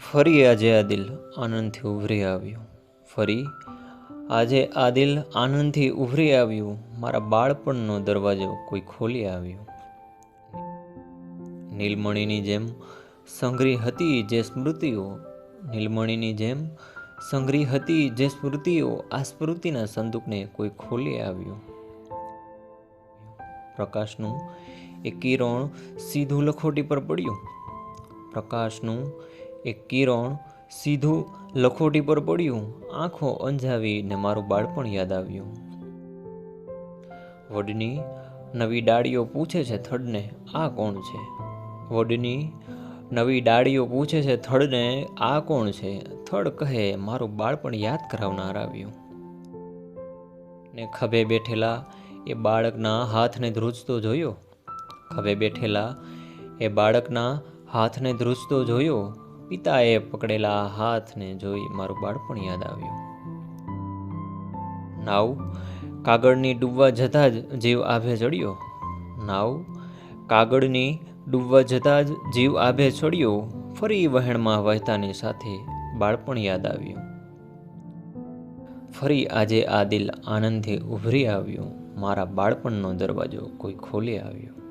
ફરી આજે આ દિલ આનંદથી ઉભરી આવ્યું. ફરી આજે આ દિલ આનંદથી ઉભરી આવ્યું. મારા બાળપણનો દરવાજો કોઈ ખોલી આવ્યું. નીલમણીની જેમ સંઘરી હતી જે સ્મૃતિઓ, નીલમણીની જેમ સંઘરી હતી જે સ્મૃતિઓ, આ સ્મૃતિના સંદૂકને કોઈ ખોલી આવ્યું. પ્રકાશનું એક કિરણ સીધું લખોટી પર પડ્યું. પ્રકાશનું એક કિરણ સીધું લખોટી પર પડ્યું. આંખો અંજાવીને મારું બાળપણ યાદ આવ્યું. વડની નવી ડાળીઓ પૂછે છે થડને, આ કોણ છે? વડની નવી ડાળીઓ પૂછે છે થડને, આ કોણ છે? થડ કહે, મારું બાળપણ યાદ કરાવનાર આવ્યું. ને ખભે બેઠેલા એ બાળકના હાથને ધ્રુજતો જોયો. ખભે બેઠેલા એ બાળકના હાથને ધ્રુજતો જોયો. પિતાએ પકડેલા હાથને જોઈ મારું બાળપણ યાદ આવ્યું. નાવ કાગળની ડૂબવા જતાં જ જીવ આભે ચડ્યો. નાવ કાગળની ડૂબવા જતાં જ જીવ આભે ચડ્યો. ફરી વહેણમાં વહેતાની સાથે બાળપણ યાદ આવ્યું. ફરી આજે આ દિલ આનંદથી ઉભરી આવ્યું. મારા બાળપણનો દરવાજો કોઈ ખોલી આવ્યો.